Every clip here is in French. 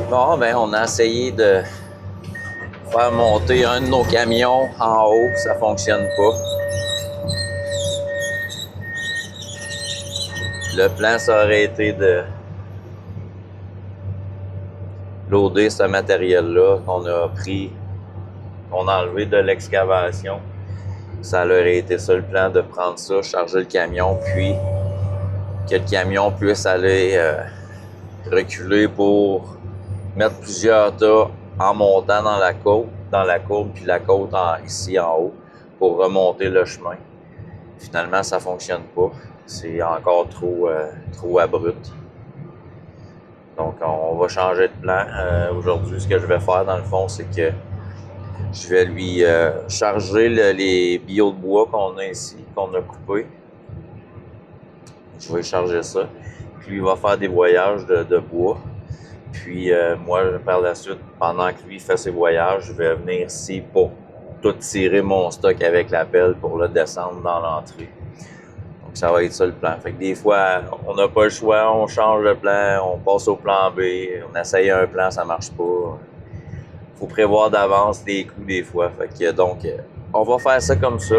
Bon, ben, on a essayé de faire monter un de nos camions en haut, ça fonctionne pas. Le plan, ça aurait été de loader ce matériel-là qu'on a pris, qu'on a enlevé de l'excavation. Ça aurait été ça le plan, de prendre ça, charger le camion, puis que le camion puisse aller reculer pour mettre plusieurs tas en montant dans la courbe, puis la côte ici en haut, pour remonter le chemin. Finalement, ça fonctionne pas. C'est encore trop abrupt. Donc, on va changer de plan. Aujourd'hui, ce que je vais faire, dans le fond, c'est que je vais lui charger les billots de bois qu'on a ici, qu'on a coupés. Je vais charger ça. Puis, lui, il va faire des voyages de bois. Puis, moi, par la suite, pendant que lui fait ses voyages, je vais venir ici pour tout tirer mon stock avec la pelle pour le descendre dans l'entrée. Donc, ça va être ça le plan. Fait que des fois, on n'a pas le choix, on change de plan, on passe au plan B, on essaye un plan, ça marche pas. Faut prévoir d'avance les coups des fois. Fait que donc, on va faire ça comme ça.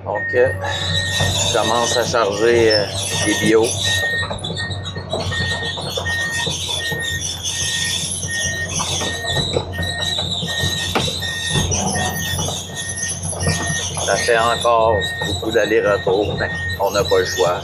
Donc, je commence à charger les bio. Ça fait encore beaucoup d'allers-retours, mais on n'a pas le choix.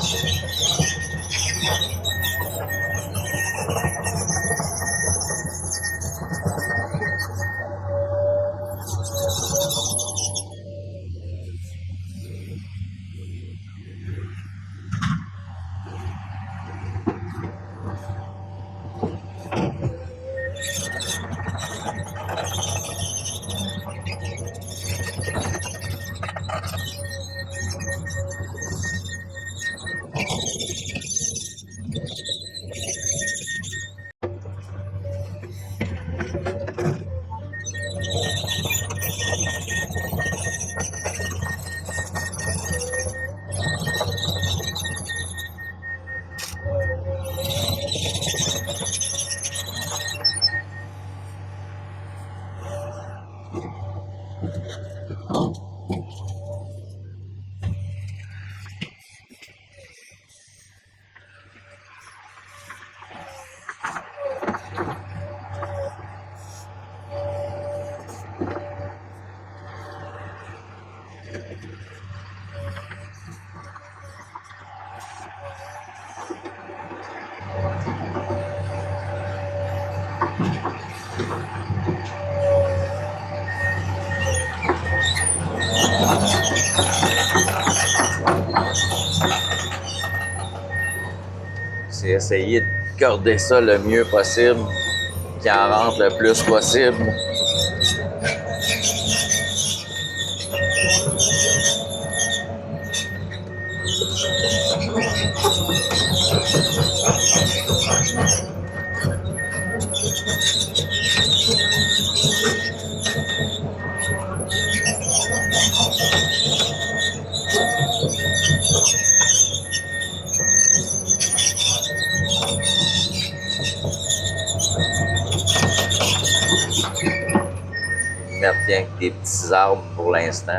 C'est essayer de corder ça le mieux possible, qu'il en rentre le plus possible. Mettre bien que des petits arbres pour l'instant.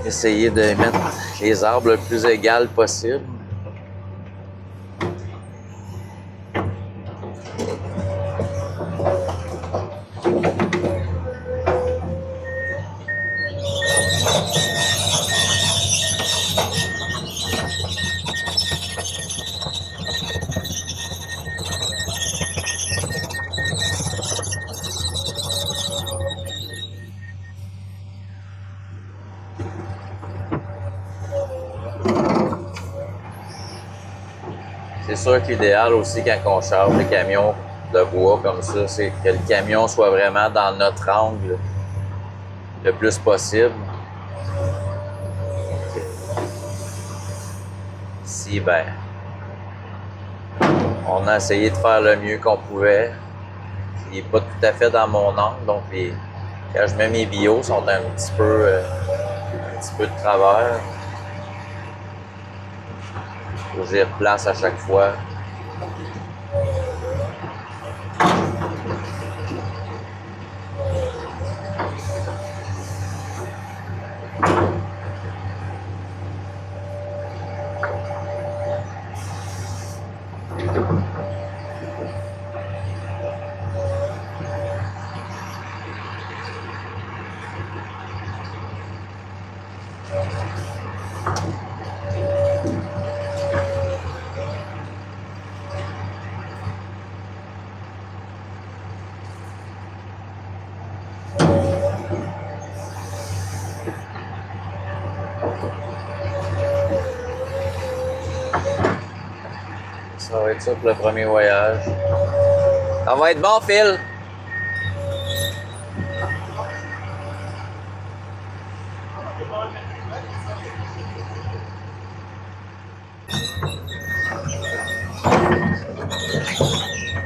essayer de mettre les arbres le plus égal possible. C'est sûr que l'idéal aussi quand on charge les camions de bois comme ça, c'est que le camion soit vraiment dans notre angle le plus possible. Ici, ben, on a essayé de faire le mieux qu'on pouvait. Il n'est pas tout à fait dans mon angle, donc quand je mets mes bio, ils sont un petit peu de travers. Faut que je les replace à chaque fois. Ça va être ça pour le premier voyage. Ça va être bon, Phil!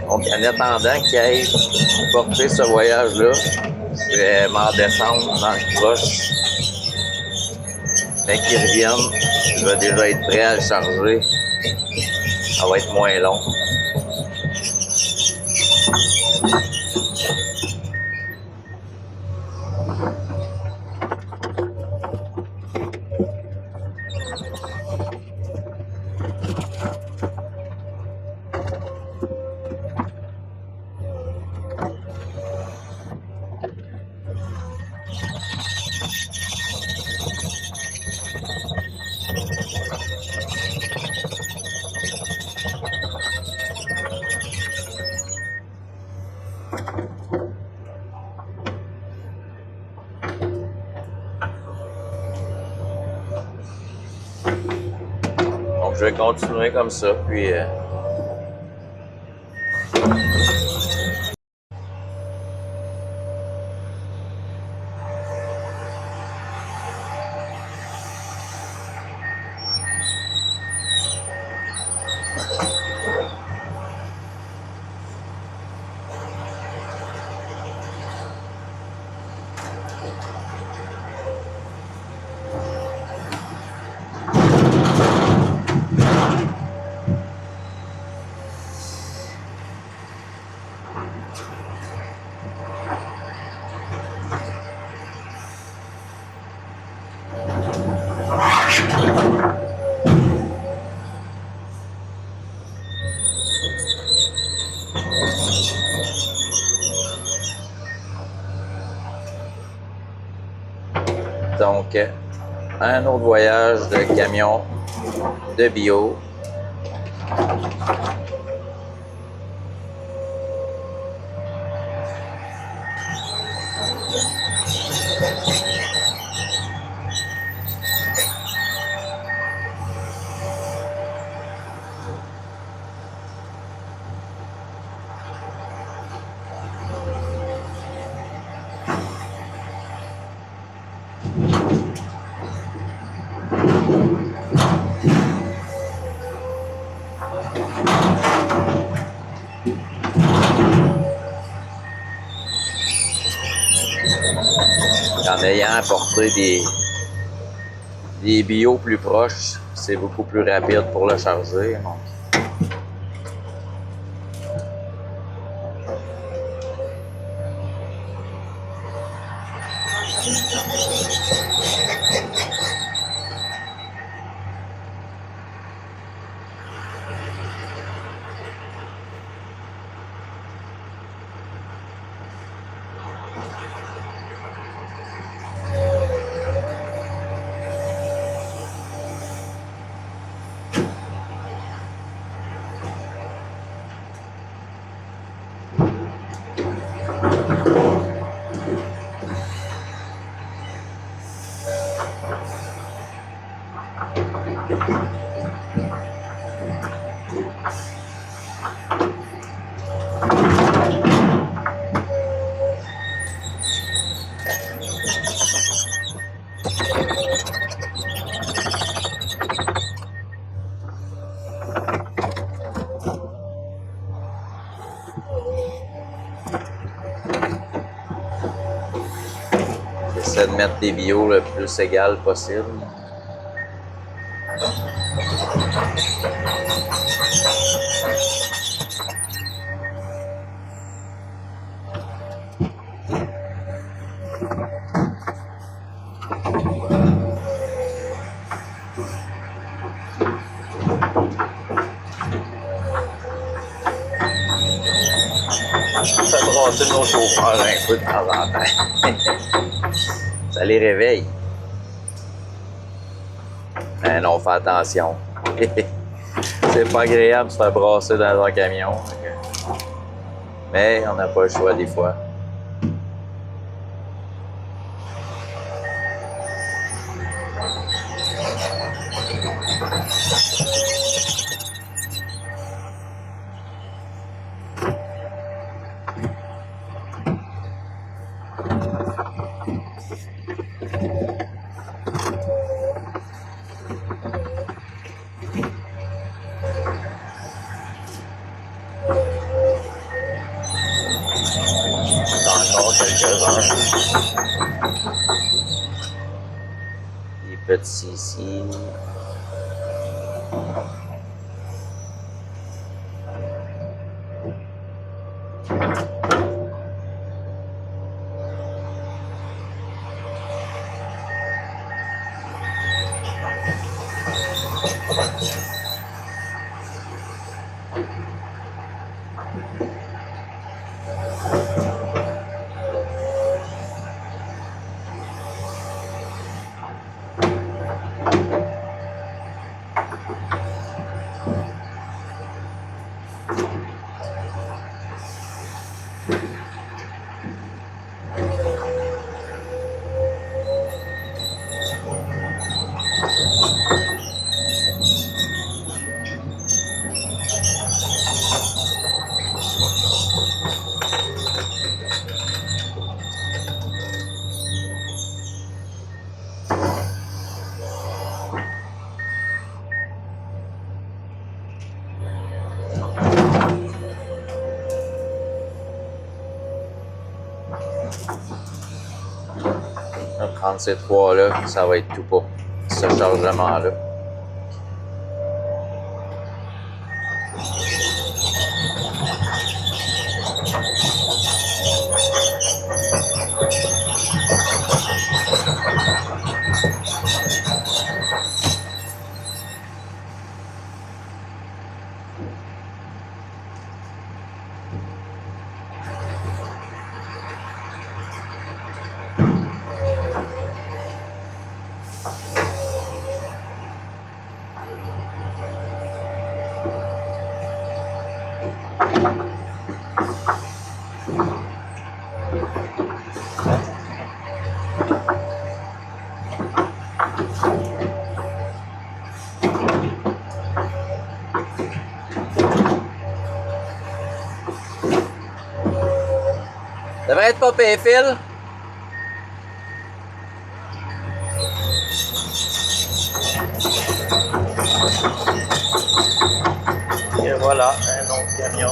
Donc, en attendant qu'il aille porter ce voyage-là, je vais m'en descendre dans le proche. Dès qu'ils reviennent, je vais déjà être prêt à le charger. Ça va être moins long. Donc, je vais continuer comme ça, puis... Donc, un autre voyage de camion de bio. En ayant apporté des bio plus proches, c'est beaucoup plus rapide pour le charger. Donc. J'essaie de mettre des bio le plus égal possible. Ça brasser nos chauffeurs un peu de temps en temps. Ça les réveille. Mais non, fais attention. C'est pas agréable de se faire brasser dans un camion. Mais on n'a pas le choix des fois. Encore quelques-uns. Les petits ici. Je vais prendre ces trois-là, ça va être tout pour ce chargement-là. Devrait être pas payé, Phil. Et voilà, un autre camion.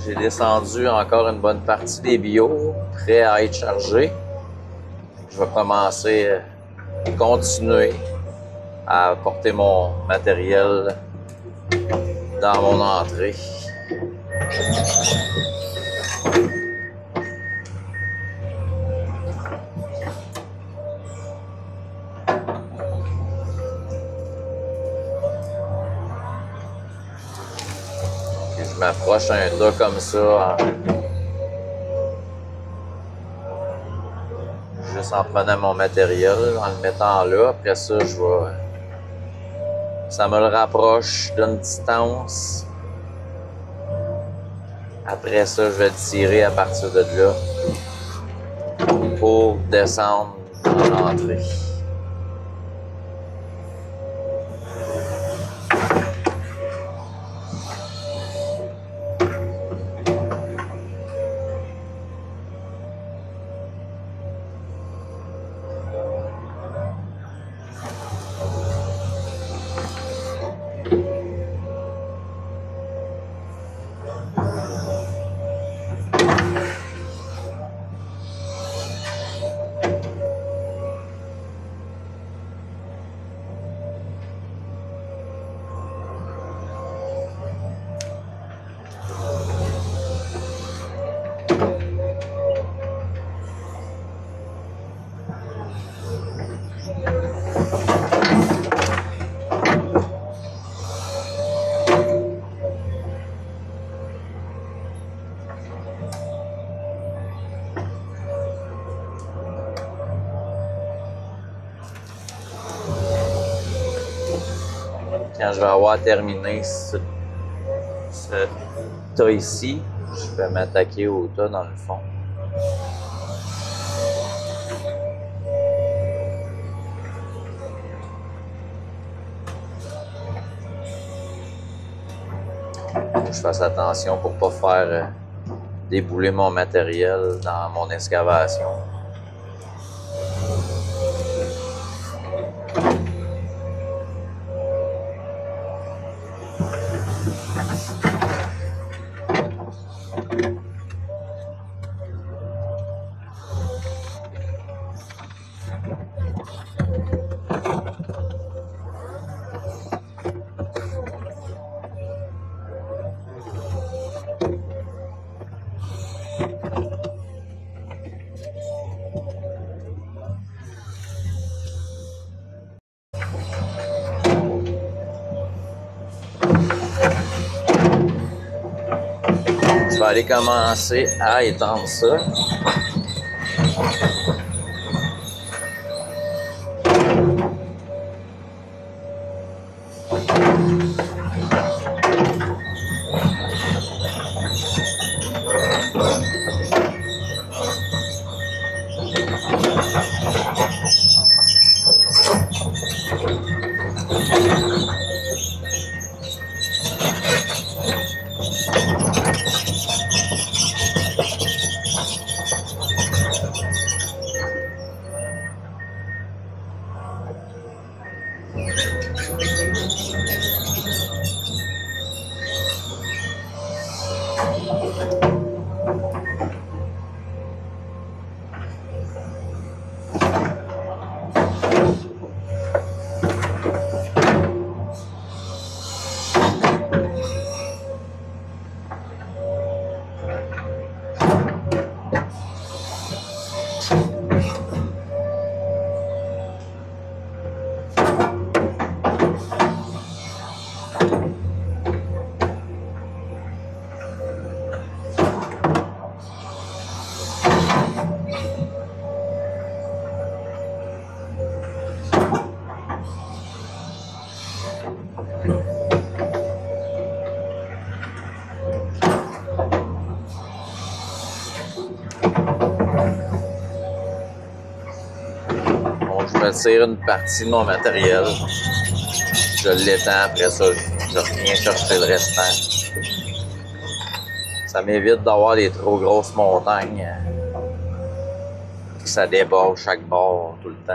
J'ai descendu encore une bonne partie des bio, prêts à être chargés. Je vais continuer à porter mon matériel dans mon entrée. Je m'approche un tas comme ça, juste en prenant mon matériel, en le mettant là. Après ça, ça me le rapproche d'une distance. Après ça, je vais le tirer à partir de là pour descendre dans l'entrée. Quand je vais avoir terminé ce tas ici, je vais m'attaquer au tas dans le fond. Faut que je fasse attention pour pas faire débouler mon matériel dans mon excavation. Je vais aller commencer à étendre ça. Bon, je retire une partie de mon matériel. Je l'étends, après ça, je reviens chercher le restant. Ça m'évite d'avoir des trop grosses montagnes. Que ça déborde chaque bord tout le temps.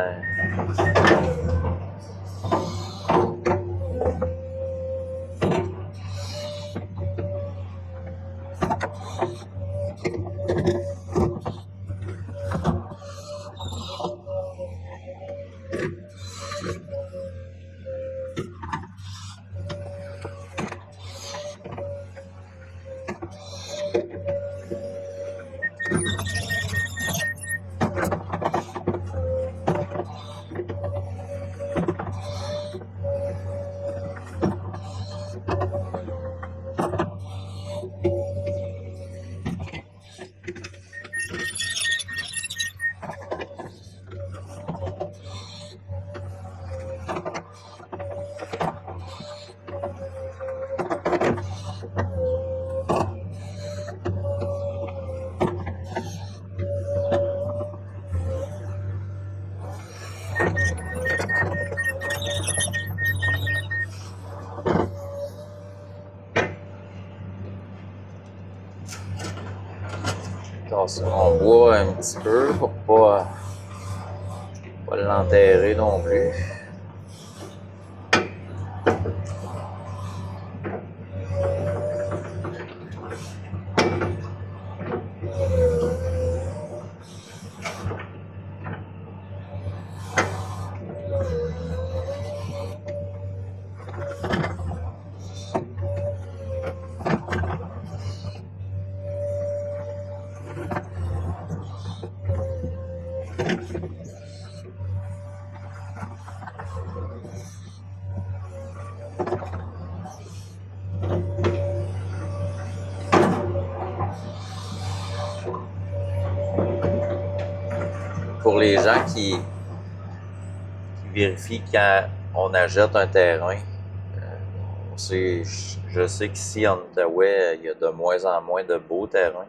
Tasser mon bois un petit peu pour pas l'enterrer non plus. Pour les gens qui vérifient quand on achète un terrain, je sais qu'ici en Outaouais, il y a de moins en moins de beaux terrains.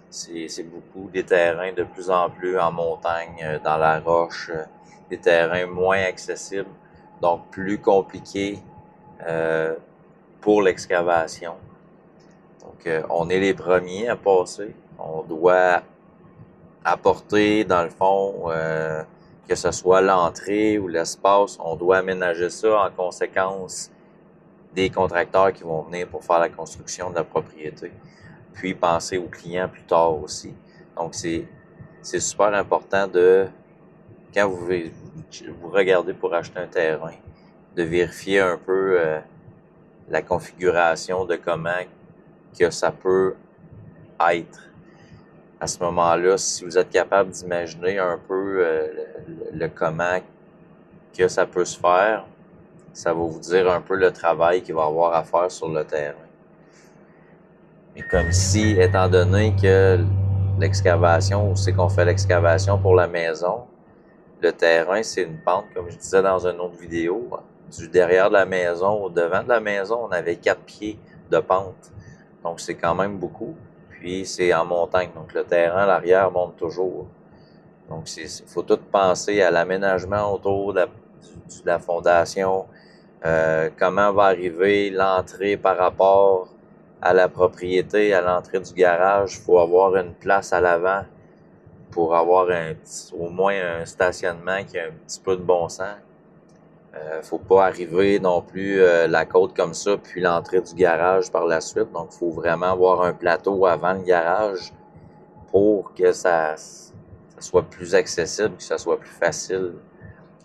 C'est beaucoup des terrains de plus en plus en montagne, dans la roche, des terrains moins accessibles, donc plus compliqués pour l'excavation. Donc, on est les premiers à passer. On doit apporter, dans le fond, que ce soit l'entrée ou l'espace, on doit aménager ça en conséquence des contracteurs qui vont venir pour faire la construction de la propriété, puis penser aux clients plus tard aussi. Donc, c'est super important de, quand vous regardez pour acheter un terrain, de vérifier un peu la configuration de comment que ça peut être. À ce moment-là, si vous êtes capable d'imaginer un peu le comment que ça peut se faire, ça va vous dire un peu le travail qu'il va y avoir à faire sur le terrain. Et comme ici, étant donné que l'excavation, où c'est qu'on fait l'excavation pour la maison, le terrain, c'est une pente, comme je disais dans une autre vidéo, du derrière de la maison au devant de la maison, on avait 4 pieds de pente. Donc, c'est quand même beaucoup. Puis, c'est en montagne. Donc, le terrain à l'arrière monte toujours. Donc, il faut tout penser à l'aménagement autour de la fondation, comment va arriver l'entrée par rapport à la propriété, à l'entrée du garage. Il faut avoir une place à l'avant pour avoir au moins un stationnement qui a un petit peu de bon sens. Faut pas arriver non plus la côte comme ça, puis l'entrée du garage par la suite. Donc, il faut vraiment avoir un plateau avant le garage pour que ça soit plus accessible, que ça soit plus facile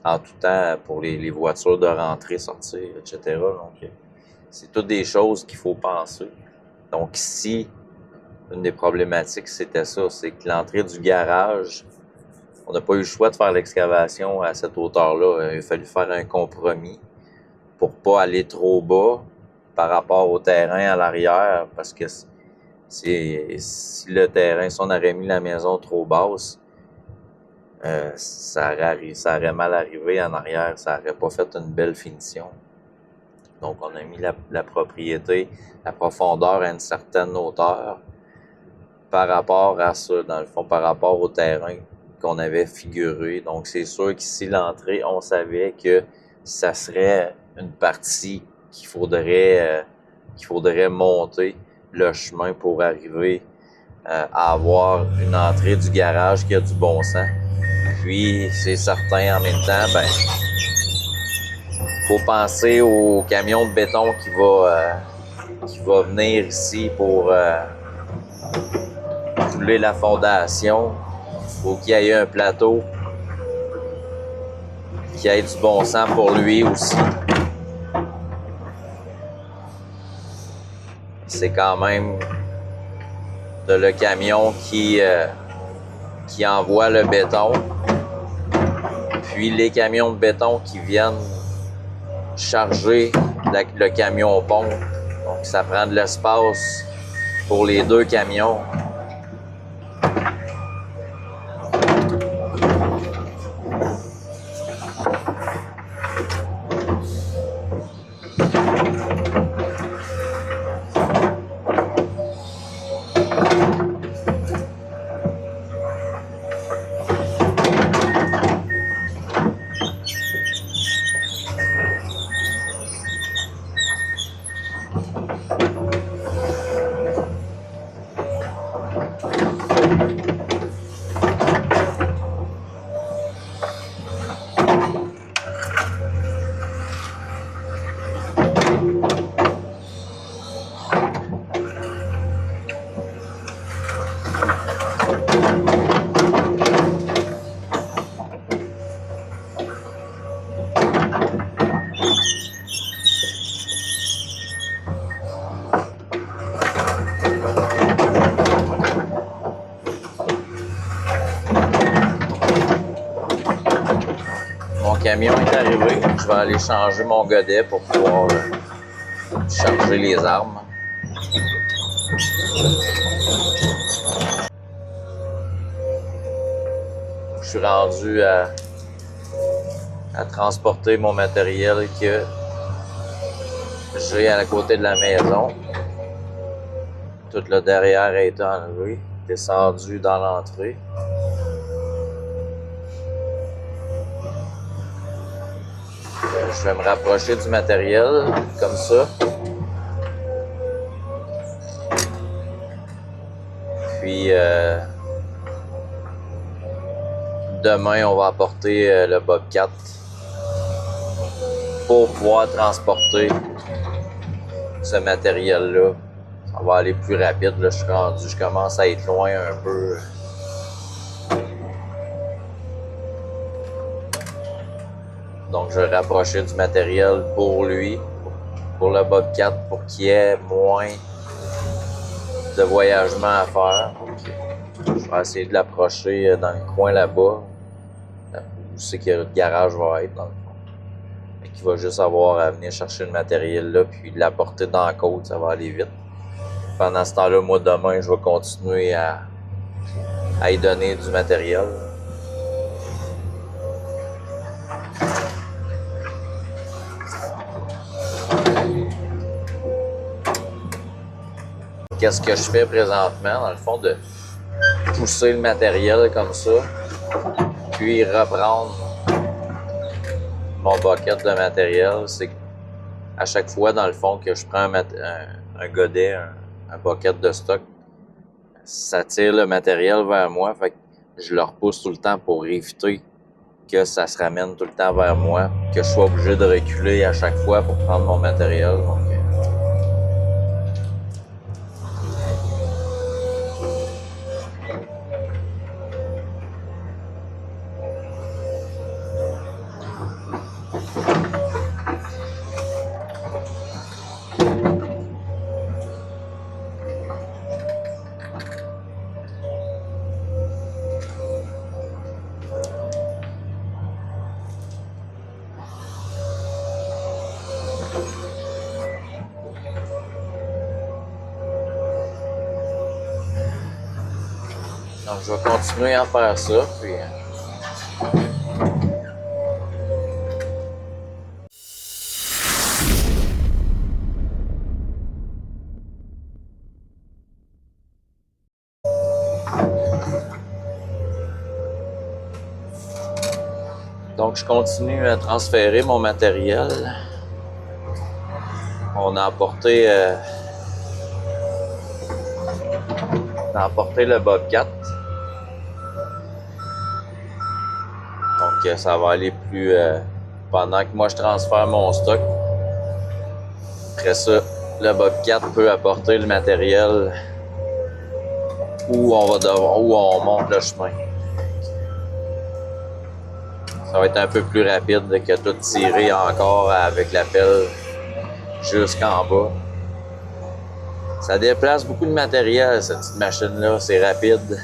en tout temps pour les voitures de rentrer, sortir, etc. Donc, c'est toutes des choses qu'il faut penser. Donc, ici, une des problématiques, c'était ça, c'est que l'entrée du garage, on n'a pas eu le choix de faire l'excavation à cette hauteur-là. Il a fallu faire un compromis pour pas aller trop bas par rapport au terrain à l'arrière, parce que si le terrain, si on aurait mis la maison trop basse, ça aurait mal arrivé en arrière, ça aurait pas fait une belle finition. Donc, on a mis la propriété, la profondeur à une certaine hauteur par rapport à ça, dans le fond, par rapport au terrain qu'on avait figuré. Donc, c'est sûr qu'ici, l'entrée, on savait que ça serait une partie qu'il faudrait monter le chemin pour arriver à avoir une entrée du garage qui a du bon sens. Puis, c'est certain, en même temps, faut penser au camion de béton qui va venir ici pour couler la fondation. Faut qu'il y ait un plateau qui ait du bon sens pour lui aussi. C'est quand même le camion qui envoie le béton. Puis les camions de béton qui viennent charger le camion pompe. Donc ça prend de l'espace pour les deux camions. camion est arrivé. Je vais aller changer mon godet pour pouvoir charger les armes. Je suis rendu à transporter mon matériel que j'ai à côté de la maison. Tout le derrière a été enlevé, descendu dans l'entrée. Je vais me rapprocher du matériel, comme ça. Puis, demain, on va apporter le Bobcat pour pouvoir transporter ce matériel-là. Ça va aller plus rapide. Là, je commence à être loin un peu. Donc, je vais rapprocher du matériel pour lui, pour le Bobcat, pour qu'il y ait moins de voyagement à faire. Donc, je vais essayer de l'approcher dans le coin là-bas, où c'est que le garage va être, dans le fond. Et qu'il va juste avoir à venir chercher le matériel là, puis l'apporter dans la côte, ça va aller vite. Pendant ce temps-là, moi, demain, je vais continuer à y donner du matériel. Qu'est-ce que je fais présentement, dans le fond, de pousser le matériel comme ça, puis reprendre mon bucket de matériel. C'est à chaque fois, dans le fond, que je prends un godet, un bucket de stock, ça tire le matériel vers moi, fait que je le repousse tout le temps pour éviter que ça se ramène tout le temps vers moi, que je sois obligé de reculer à chaque fois pour prendre mon matériel. Donc, je vais continuer à faire ça, puis... Donc, je continue à transférer mon matériel. On a apporté le Bobcat. Donc, ça va aller plus... pendant que moi, je transfère mon stock. Après ça, le Bobcat peut apporter le matériel où on monte le chemin. Ça va être un peu plus rapide que tout tirer encore avec la pelle jusqu'en bas. Ça déplace beaucoup de matériel, cette petite machine-là. C'est rapide.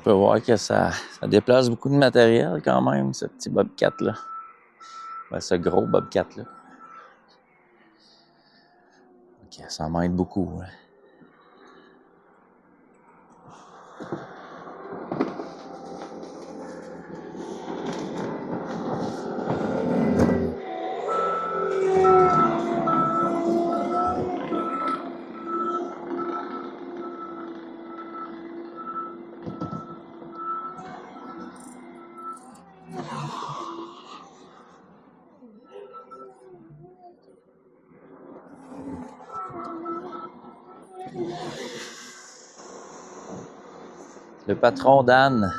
peut voir que ça déplace beaucoup de matériel quand même, ce petit Bobcat-là. Ben, ce gros Bobcat-là. Ok, ça m'aide beaucoup. Hein. Le patron Dan,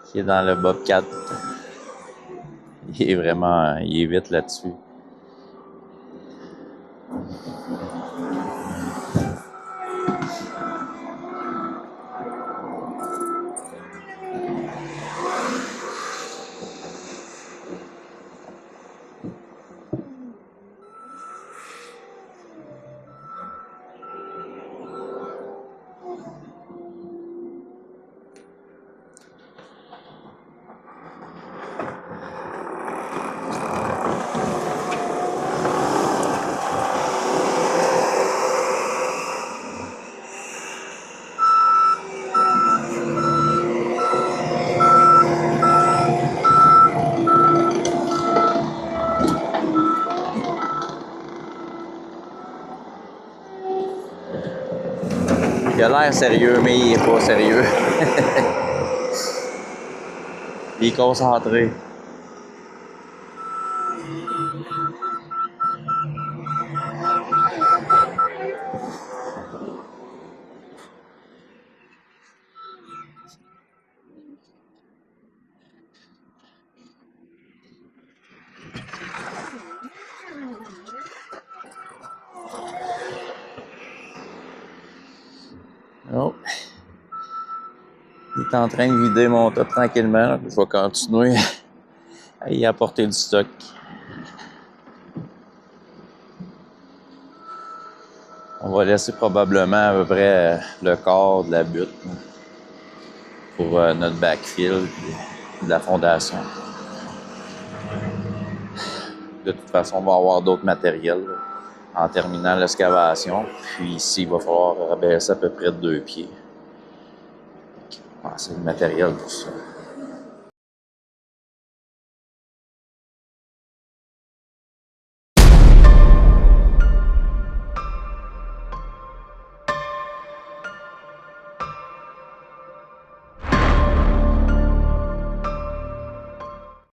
qui est dans le Bobcat, il est vite là-dessus. Il a l'air sérieux, mais il est pas sérieux. Il est concentré. Oh. Il est en train de vider mon tas tranquillement. Je vais continuer à y apporter du stock. On va laisser probablement à peu près le quart de la butte pour notre backfill et de la fondation. De toute façon, on va avoir d'autres matériels en terminant l'excavation. Puis ici, il va falloir abaisser à peu près de 2 pieds. C'est le matériel pour ça.